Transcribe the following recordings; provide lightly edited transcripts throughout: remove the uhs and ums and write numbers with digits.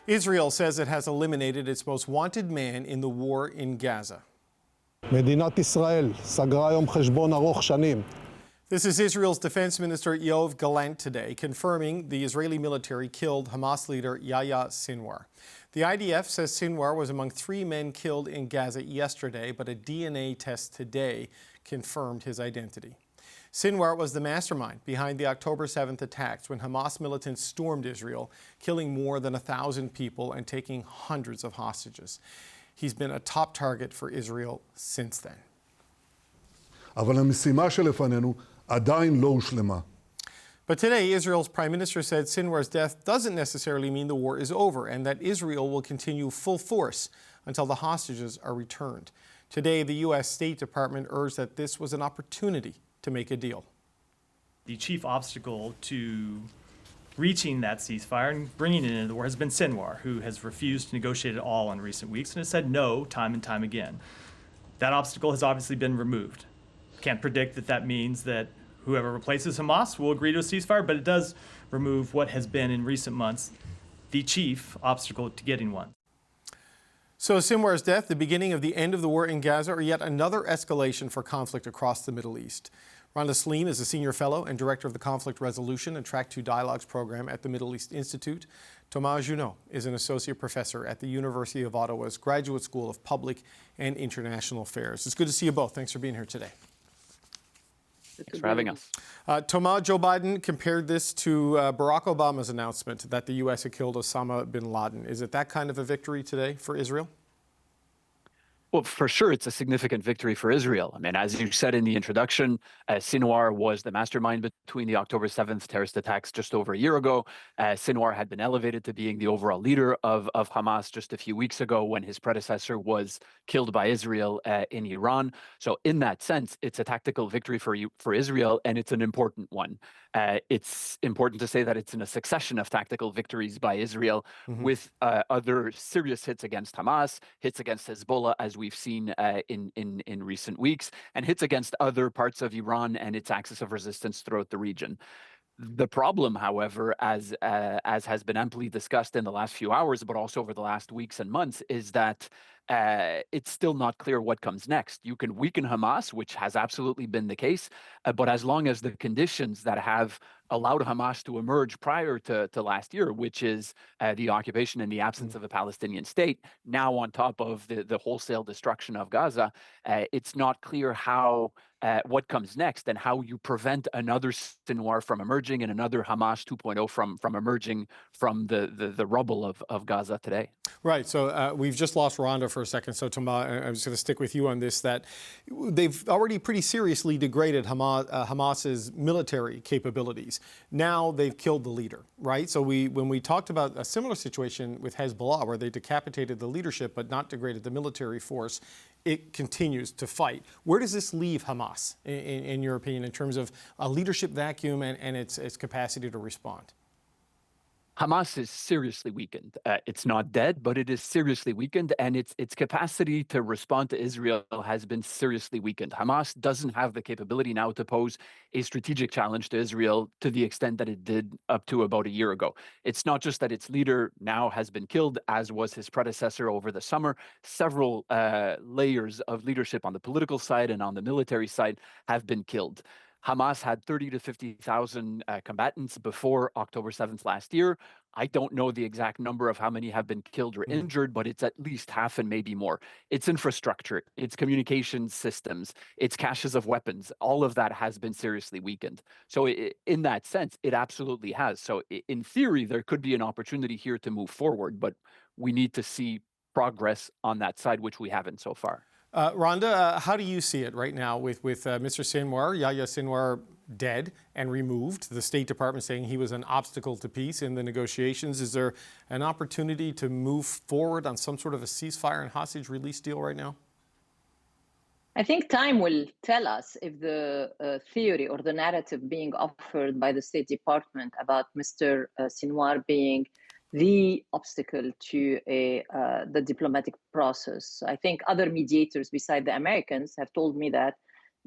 Israel says it has eliminated its most wanted man in the war in Gaza. מדינת ישראל סגרה היום חשבון ארוך שנים. This is Israel's Defense Minister Yoav Gallant today, confirming the Israeli military killed Hamas leader Yahya Sinwar. The IDF says Sinwar was among 3 men killed in Gaza yesterday, but a DNA test today confirmed his identity. Sinwar was the mastermind behind the October 7th attacks when Hamas militants stormed Israel, killing more than 1,000 people and taking hundreds of hostages. He's been a top target for Israel since then. אבל המשימה שלפנינו עדיין לא הושלמה. But today, Israel's prime minister said Sinwar's death doesn't necessarily mean the war is over and that Israel will continue full force until the hostages are returned. Today, the U.S. State Department urged that this was an opportunity to make a deal. The chief obstacle to reaching that ceasefire and bringing it into the war has been Sinwar, who has refused to negotiate at all in recent weeks and has said no time and time again. That obstacle has obviously been removed. Can't predict that that means that whoever replaces Hamas will agree to a ceasefire, but it does remove what has been in recent months the chief obstacle to getting one. So Sinwar's death, the beginning of the end of the war in Gaza, or yet another escalation for conflict across the Middle East? Rhonda Saleem is a senior fellow and director of the Conflict Resolution and Track 2 Dialogues program at the Middle East Institute. Thomas Junot is an associate professor at the University of Ottawa's Graduate School of Public and International Affairs. It's good to see you both. Thanks for being here today. Thanks for having us. Thomas, Joe Biden compared this to Barack Obama's announcement that the U.S. had killed Osama bin Laden. Is it that kind of a victory today for Israel? Well, for sure, it's a significant victory for Israel. I mean, as you said in the introduction, Sinwar was the mastermind between the October 7th terrorist attacks just over a year ago. Sinwar had been elevated to being the overall leader of Hamas just a few weeks ago when his predecessor was killed by Israel in Iran. So in that sense, it's a tactical victory for Israel, and it's an important one. It's important to say that it's in a succession of tactical victories by Israel with other serious hits against Hamas, hits against Hezbollah, as we've seen in recent weeks, and hits against other parts of Iran and its axis of resistance throughout the region. The problem, however, as has been amply discussed in the last few hours, but also over the last weeks and months, is that it's still not clear what comes next. You can weaken Hamas, which has absolutely been the case, but as long as the conditions that have allowed Hamas to emerge prior to last year, which is the occupation and the absence of a Palestinian state, now on top of the wholesale destruction of Gaza, it's not clear how what comes next and how you prevent another Sinwar from emerging and another Hamas 2.0 from emerging from the rubble of Gaza today. Right. So we've just lost Rhonda for a second. So Thomas, I'm just going to stick with you on this, that they've already pretty seriously degraded Hamas's military capabilities. Now they've killed the leader, right? So when we talked about a similar situation with Hezbollah, where they decapitated the leadership but not degraded the military force, it continues to fight. Where does this leave Hamas, in your opinion, in terms of a leadership vacuum and its capacity to respond? Hamas is seriously weakened. It's not dead, but it is seriously weakened, and its capacity to respond to Israel has been seriously weakened. Hamas doesn't have the capability now to pose a strategic challenge to Israel to the extent that it did up to about a year ago. It's not just that its leader now has been killed, as was his predecessor over the summer. Several layers of leadership on the political side and on the military side have been killed. Hamas had 30 to 50,000 combatants before October 7th last year. I don't know the exact number of how many have been killed or injured, but it's at least half and maybe more. Its infrastructure, its communication systems, its caches of weapons, all of that has been seriously weakened. So in that sense, it absolutely has. So in theory, there could be an opportunity here to move forward, but we need to see progress on that side, which we haven't so far. Rhonda, how do you see it right now with Mr. Sinwar, Yahya Sinwar, dead and removed? The State Department saying he was an obstacle to peace in the negotiations. Is there an opportunity to move forward on some sort of a ceasefire and hostage release deal right now? I think time will tell us if the theory or the narrative being offered by the State Department about Mr. Sinwar being the obstacle to the diplomatic process. I think other mediators beside the Americans have told me that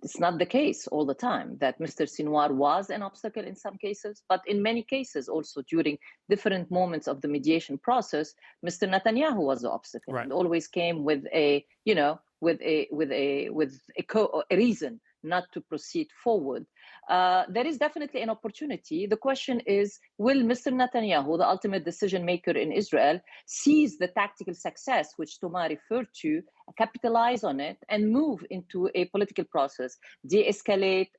it's not the case all the time, that Mr. Sinwar was an obstacle in some cases, but in many cases also during different moments of the mediation process, Mr. Netanyahu was the obstacle, Right. and always came with a, with a reason not to proceed forward. There is definitely an opportunity. The question is, will Mr. Netanyahu, the ultimate decision maker in Israel, seize the tactical success which Thomas referred to, capitalize on it, and move into a political process, de-escalate,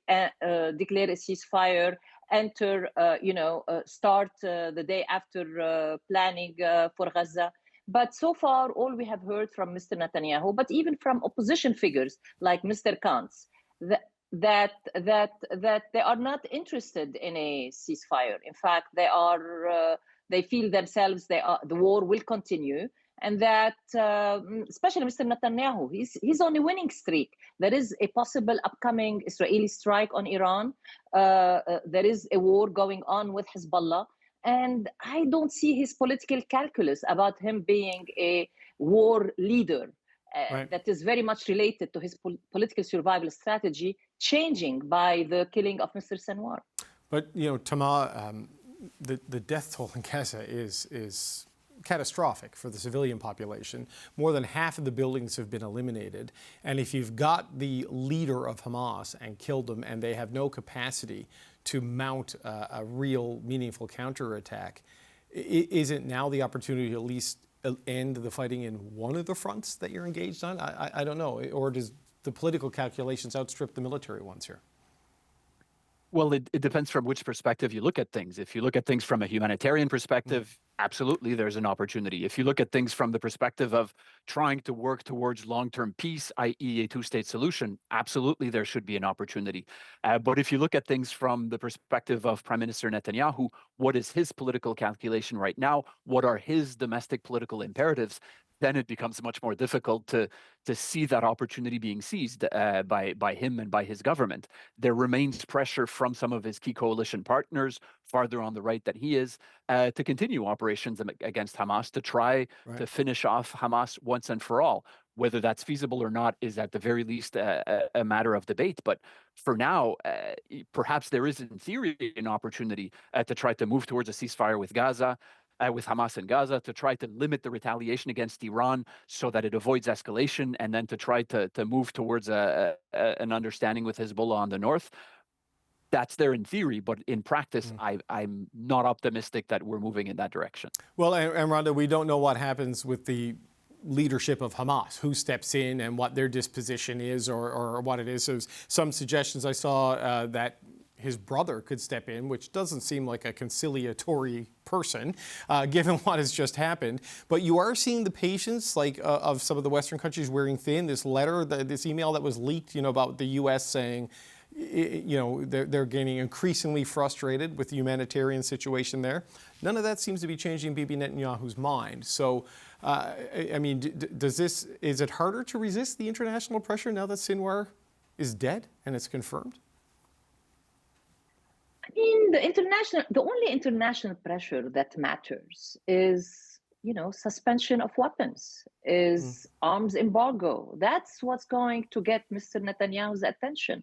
declare a ceasefire, enter, start the day after planning for Gaza? But so far, all we have heard from Mr. Netanyahu, but even from opposition figures like Mr. Kantz, that they are not interested in a ceasefire. In fact, they feel themselves the war will continue, and that especially Mr. Netanyahu, he's on a winning streak. There is a possible upcoming Israeli strike on Iran. There is a war going on with Hezbollah. And I don't see his political calculus about him being a war leader Right. that is very much related to his political survival strategy changing by the killing of Mr. Sinwar. But, Tama, the death toll in Gaza is catastrophic for the civilian population. More than half of the buildings have been eliminated. And if you've got the leader of Hamas and killed them, and they have no capacity to mount a real meaningful counterattack, isn't now the opportunity to at least end the fighting in one of the fronts that you're engaged on? I don't know. Or does the political calculations outstrip the military ones here? Well, it depends from which perspective you look at things. If you look at things from a humanitarian perspective, absolutely, there's an opportunity. If you look at things from the perspective of trying to work towards long-term peace, i.e. a two-state solution, absolutely, there should be an opportunity. But if you look at things from the perspective of Prime Minister Netanyahu, what is his political calculation right now? What are his domestic political imperatives? Then it becomes much more difficult to see that opportunity being seized by him and by his government. There remains pressure from some of his key coalition partners, farther on the right than he is, to continue operations against Hamas, to try to finish off Hamas once and for all. Whether that's feasible or not is at the very least a matter of debate. But for now, perhaps there is in theory an opportunity to try to move towards a ceasefire with Gaza, with Hamas in Gaza, to try to limit the retaliation against Iran so that it avoids escalation, and then to try to move towards an understanding with Hezbollah on the north. That's there in theory, but in practice, I'm not optimistic that we're moving in that direction. Well, and Rhonda, we don't know what happens with the leadership of Hamas, who steps in and what their disposition is or what it is. So some suggestions I saw that his brother could step in, which doesn't seem like a conciliatory person, given what has just happened. But you are seeing the patience, of some of the Western countries wearing thin. This letter, this email that was leaked, about the U.S. saying, they're getting increasingly frustrated with the humanitarian situation there. None of that seems to be changing Bibi Netanyahu's mind. So, is it harder to resist the international pressure now that Sinwar is dead and it's confirmed? I mean, the only international pressure that matters is, suspension of weapons, is arms embargo. That's what's going to get Mr. Netanyahu's attention.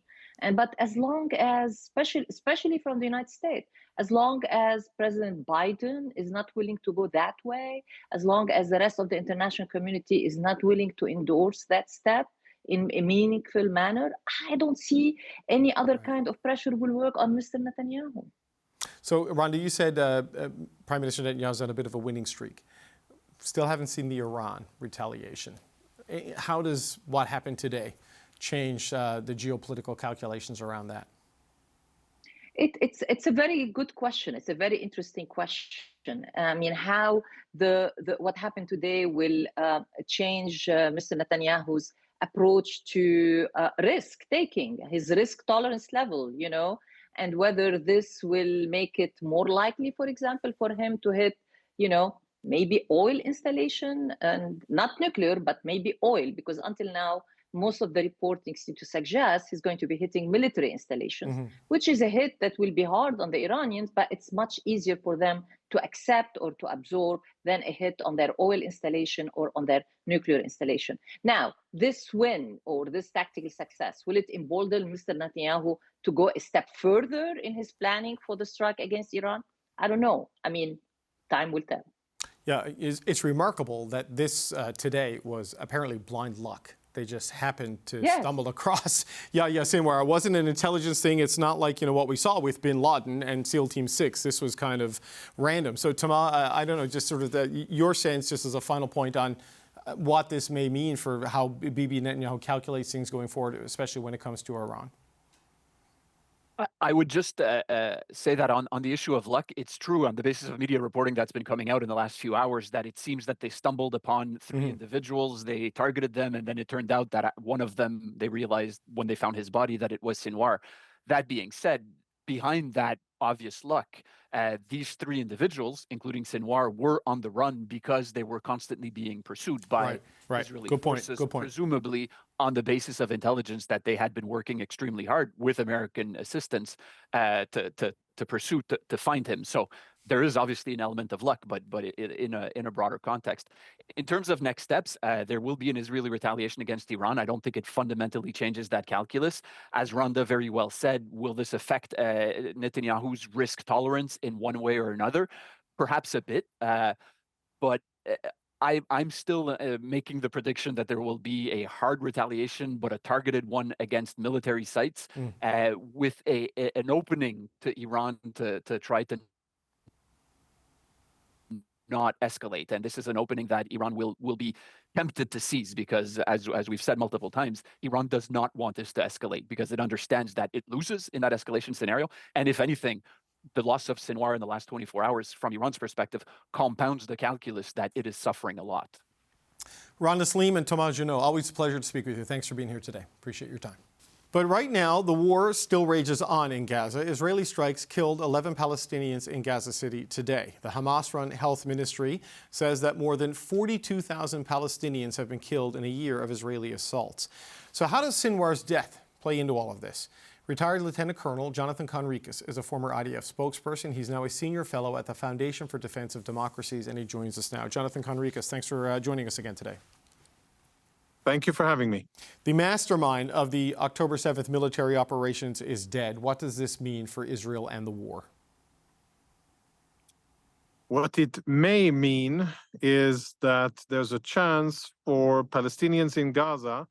But as long as, especially from the United States, as long as President Biden is not willing to go that way, as long as the rest of the international community is not willing to endorse that step in a meaningful manner, I don't see any other kind of pressure will work on Mr. Netanyahu. So, Rhonda, you said Prime Minister Netanyahu's on a bit of a winning streak. Still haven't seen the Iran retaliation. How does what happened today change the geopolitical calculations around that? It's a very good question. It's a very interesting question. I mean, how what happened today will change Mr. Netanyahu's approach to risk taking, his risk tolerance level, and whether this will make it more likely, for example, for him to hit, maybe oil installation, and not nuclear, but maybe oil, because until now, most of the reporting seem to suggest he's going to be hitting military installations, which is a hit that will be hard on the Iranians, but it's much easier for them to accept or to absorb than a hit on their oil installation or on their nuclear installation. Now, this win or this tactical success, will it embolden Mr. Netanyahu to go a step further in his planning for the strike against Iran? I don't know. I mean, time will tell. Yeah, it's remarkable that this today was apparently blind luck. They just happened to stumble across Yahya Sinwar. It wasn't an intelligence thing. It's not like, what we saw with bin Laden and SEAL Team 6. This was kind of random. So, Tama, I don't know, just sort of your sense, just as a final point on what this may mean for how Bibi Netanyahu calculates things going forward, especially when it comes to Iran. I would just say that on the issue of luck, it's true on the basis of media reporting that's been coming out in the last few hours that it seems that they stumbled upon three individuals, they targeted them, and then it turned out that one of them, they realized when they found his body that it was Sinwar. That being said, behind that obvious luck, these three individuals, including Sinwar, were on the run because they were constantly being pursued by Israeli forces, presumably on the basis of intelligence that they had been working extremely hard with American assistance to pursue, to find him. So there is obviously an element of luck, but in a broader context. In terms of next steps, there will be an Israeli retaliation against Iran. I don't think it fundamentally changes that calculus. As Rhonda very well said, will this affect Netanyahu's risk tolerance in one way or another? Perhaps a bit, but I'm still making the prediction that there will be a hard retaliation, but a targeted one against military sites, with an opening to Iran to try to not escalate. And this is an opening that Iran will be tempted to seize because, as we've said multiple times, Iran does not want this to escalate because it understands that it loses in that escalation scenario. And if anything, the loss of Sinwar in the last 24 hours, from Iran's perspective, compounds the calculus that it is suffering a lot. Rhonda Saleem and Thomas Junot, always a pleasure to speak with you. Thanks for being here today. Appreciate your time. But right now, the war still rages on in Gaza. Israeli strikes killed 11 Palestinians in Gaza City today. The Hamas-run health ministry says that more than 42,000 Palestinians have been killed in a year of Israeli assaults. So how does Sinwar's death play into all of this? Retired Lieutenant Colonel Jonathan Conricus is a former IDF spokesperson. He's now a senior fellow at the Foundation for Defense of Democracies, and he joins us now. Jonathan Conricus, thanks for joining us again today. Thank you for having me. The mastermind of the October 7th military operations is dead. What does this mean for Israel and the war? What it may mean is that there's a chance for Palestinians in Gaza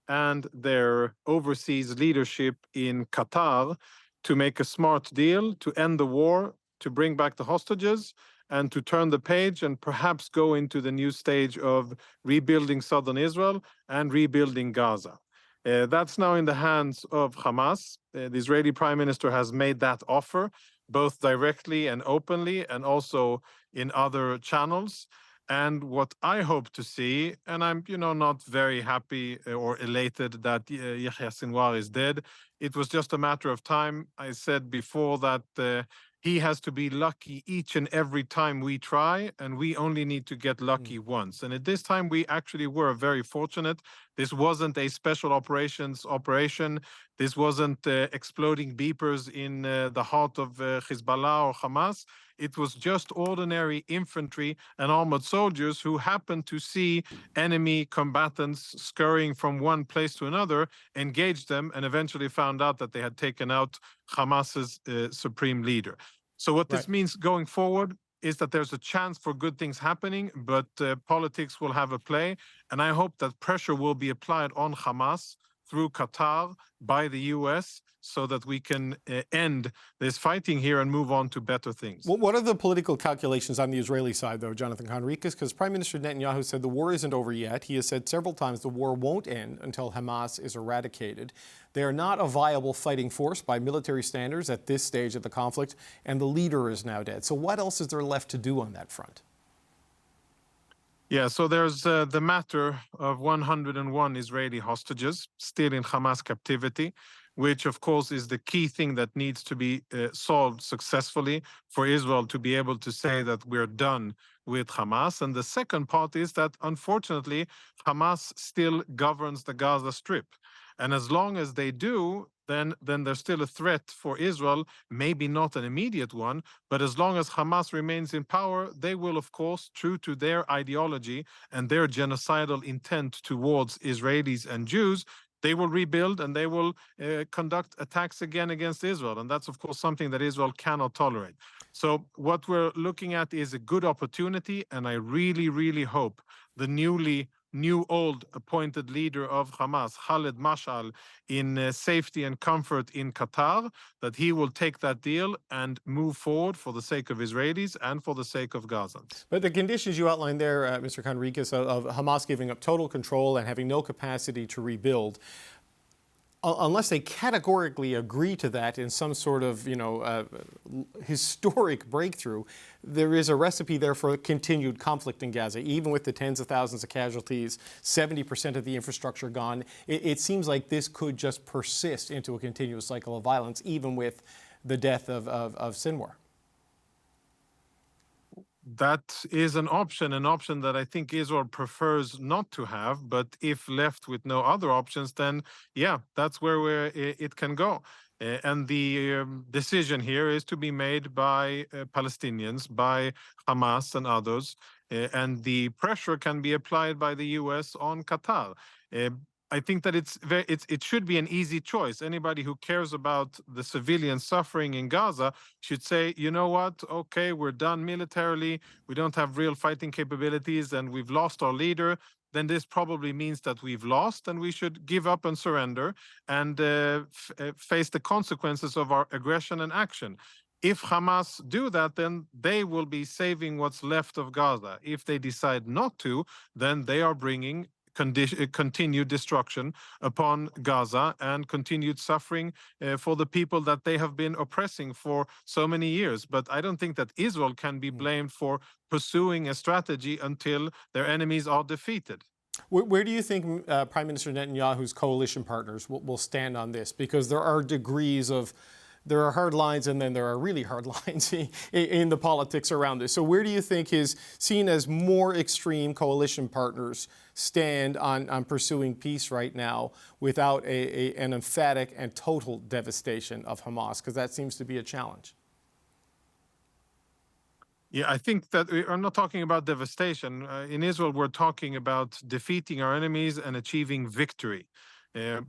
and their overseas leadership in Qatar to make a smart deal to end the war, to bring back the hostages, and to turn the page and perhaps go into the new stage of rebuilding southern Israel and rebuilding Gaza. That's now in the hands of Hamas. The Israeli Prime Minister has made that offer, both directly and openly, and also in other channels. And what I hope to see, and I'm, not very happy or elated that Yahya Sinwar is dead. It was just a matter of time. I said before that he has to be lucky each and every time we try, and we only need to get lucky once. And at this time, we actually were very fortunate. This wasn't a special operations operation. This wasn't exploding beepers in the heart of Hezbollah or Hamas. It was just ordinary infantry and armored soldiers who happened to see enemy combatants scurrying from one place to another, engaged them, and eventually found out that they had taken out Hamas's supreme leader. So what this means going forward is that there's a chance for good things happening, but politics will have a play. And I hope that pressure will be applied on Hamas through Qatar by the US so that we can end this fighting here and move on to better things. Well, what are the political calculations on the Israeli side, though, Jonathan Conricus? Because Prime Minister Netanyahu said the war isn't over yet. He has said several times the war won't end until Hamas is eradicated. They are not a viable fighting force by military standards at this stage of the conflict, and the leader is now dead. So what else is there left to do on that front? Yeah, so there's the matter of 101 Israeli hostages still in Hamas captivity, which, of course, is the key thing that needs to be solved successfully for Israel to be able to say that we're done with Hamas. And the second part is that, unfortunately, Hamas still governs the Gaza Strip. And as long as they do, then there's still a threat for Israel, maybe not an immediate one, but as long as Hamas remains in power, they will, of course, true to their ideology and their genocidal intent towards Israelis and Jews, they will rebuild and they will conduct attacks again against Israel. And that's, of course, something that Israel cannot tolerate. So what we're looking at is a good opportunity, and I really, really hope the old appointed leader of Hamas, Khaled Mashal, in safety and comfort in Qatar, that he will take that deal and move forward for the sake of Israelis and for the sake of Gazans. But the conditions you outlined there, Mr. Conricus, of Hamas giving up total control and having no capacity to rebuild, unless they categorically agree to that in some sort of, historic breakthrough, there is a recipe there for continued conflict in Gaza, even with the tens of thousands of casualties, 70% of the infrastructure gone. It seems like this could just persist into a continuous cycle of violence, even with the death of Sinwar. That is an option that I think Israel prefers not to have. But if left with no other options, then yeah, that's where it can go. And the decision here is to be made by Palestinians, by Hamas and others. And the pressure can be applied by the US on Qatar. I think that it should be an easy choice. Anybody who cares about the civilian suffering in Gaza should say, you know what, okay, we're done militarily, we don't have real fighting capabilities, and we've lost our leader. Then this probably means that we've lost, and we should give up and surrender and face the consequences of our aggression and action. If Hamas do that, then they will be saving what's left of Gaza. If they decide not to, then they are bringing continued destruction upon Gaza and continued suffering for the people that they have been oppressing for so many years. But I don't think that Israel can be blamed for pursuing a strategy until their enemies are defeated. Where do you think Prime Minister Netanyahu's coalition partners will stand on this? Because there are degrees of, there are hard lines and then there are really hard lines in the politics around this. So where do you think his seen as more extreme coalition partners stand on pursuing peace right now without an emphatic and total devastation of Hamas? Because that seems to be a challenge. Yeah, I think that I'm not talking about devastation. In Israel, we're talking about defeating our enemies and achieving victory.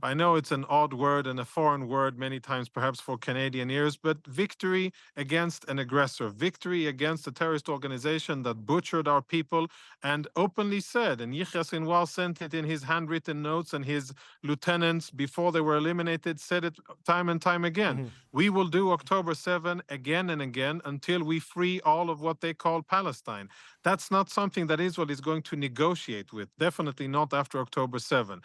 I know it's an odd word and a foreign word many times, perhaps for Canadian ears, but victory against an aggressor, victory against a terrorist organization that butchered our people and openly said, and Yahya Sinwar sent it in his handwritten notes, and his lieutenants, before they were eliminated, said it time and time again. Mm-hmm. We will do October 7 again and again until we free all of what they call Palestine. That's not something that Israel is going to negotiate with, definitely not after October 7.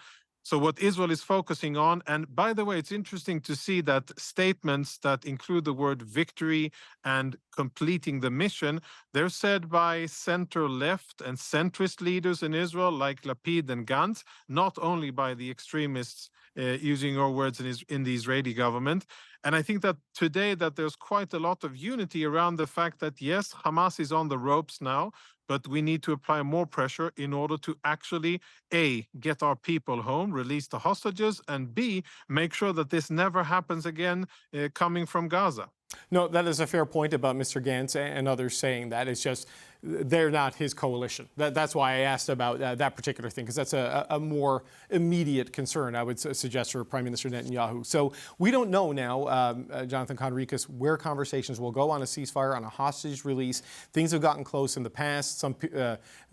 So what Israel is focusing on, and by the way, it's interesting to see that statements that include the word victory and completing the mission, they're said by center-left and centrist leaders in Israel, like Lapid and Gantz, not only by the extremists, using your words, in the Israeli government. And I think that today that there's quite a lot of unity around the fact that, yes, Hamas is on the ropes now, but we need to apply more pressure in order to actually, A, get our people home, release the hostages, and B, make sure that this never happens again coming from Gaza. No, that is a fair point about Mr. Gantz and others saying that. It's just they're not his coalition. That's why I asked about that particular thing, because that's a more immediate concern, I would suggest, for Prime Minister Netanyahu. So we don't know now, Jonathan Conricus, where conversations will go on a ceasefire, on a hostage release. Things have gotten close in the past.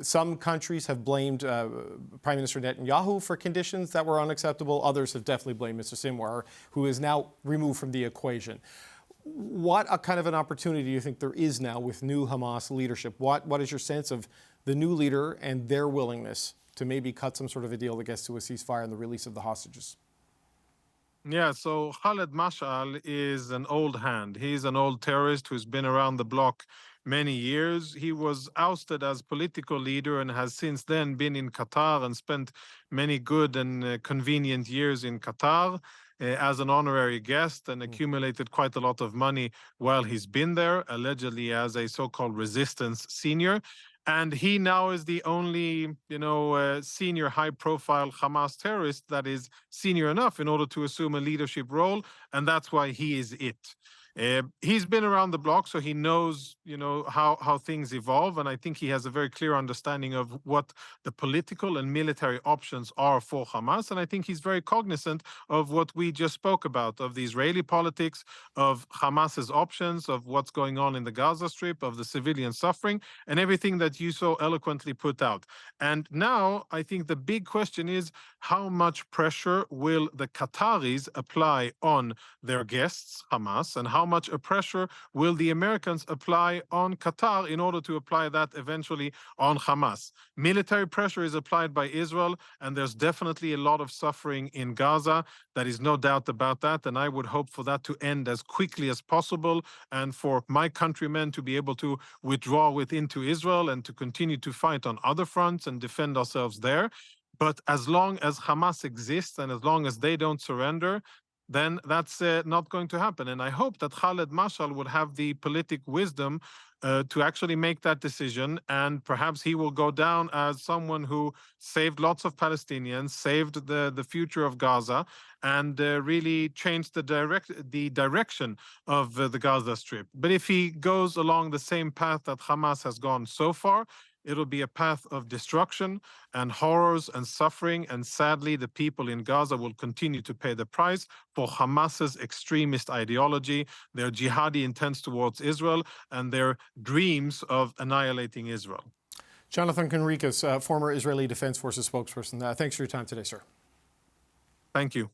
Some countries have blamed Prime Minister Netanyahu for conditions that were unacceptable. Others have definitely blamed Mr. Sinwar, who is now removed from the equation. What kind of an opportunity do you think there is now with new Hamas leadership? What is your sense of the new leader and their willingness to maybe cut some sort of a deal that gets to a ceasefire and the release of the hostages? Yeah, so Khaled Mashal is an old hand. He's an old terrorist who's been around the block many years. He was ousted as political leader and has since then been in Qatar and spent many good and convenient years in Qatar as an honorary guest, and accumulated quite a lot of money while he's been there, allegedly as a so-called resistance senior. And he now is the only, senior high-profile Hamas terrorist that is senior enough in order to assume a leadership role, and that's why he is it. He's been around the block, so he knows, how things evolve, and I think he has a very clear understanding of what the political and military options are for Hamas, and I think he's very cognizant of what we just spoke about, of the Israeli politics, of Hamas's options, of what's going on in the Gaza Strip, of the civilian suffering, and everything that you so eloquently put out. And now, I think the big question is, how much pressure will the Qataris apply on their guests, Hamas, and how much pressure will the Americans apply on Qatar in order to apply that eventually on Hamas? Military pressure is applied by Israel, and there's definitely a lot of suffering in Gaza. There is no doubt about that, and I would hope for that to end as quickly as possible, and for my countrymen to be able to withdraw into Israel and to continue to fight on other fronts and defend ourselves there. But as long as Hamas exists and as long as they don't surrender, then that's not going to happen. And I hope that Khaled Mashal would have the politic wisdom to actually make that decision, and perhaps he will go down as someone who saved lots of Palestinians, saved the future of Gaza, and really changed the direction of the Gaza Strip. But if he goes along the same path that Hamas has gone so far, it'll be a path of destruction and horrors and suffering, and sadly, the people in Gaza will continue to pay the price for Hamas's extremist ideology, their jihadi intents towards Israel, and their dreams of annihilating Israel. Jonathan Conricus, former Israeli Defense Forces spokesperson. Thanks for your time today, sir. Thank you.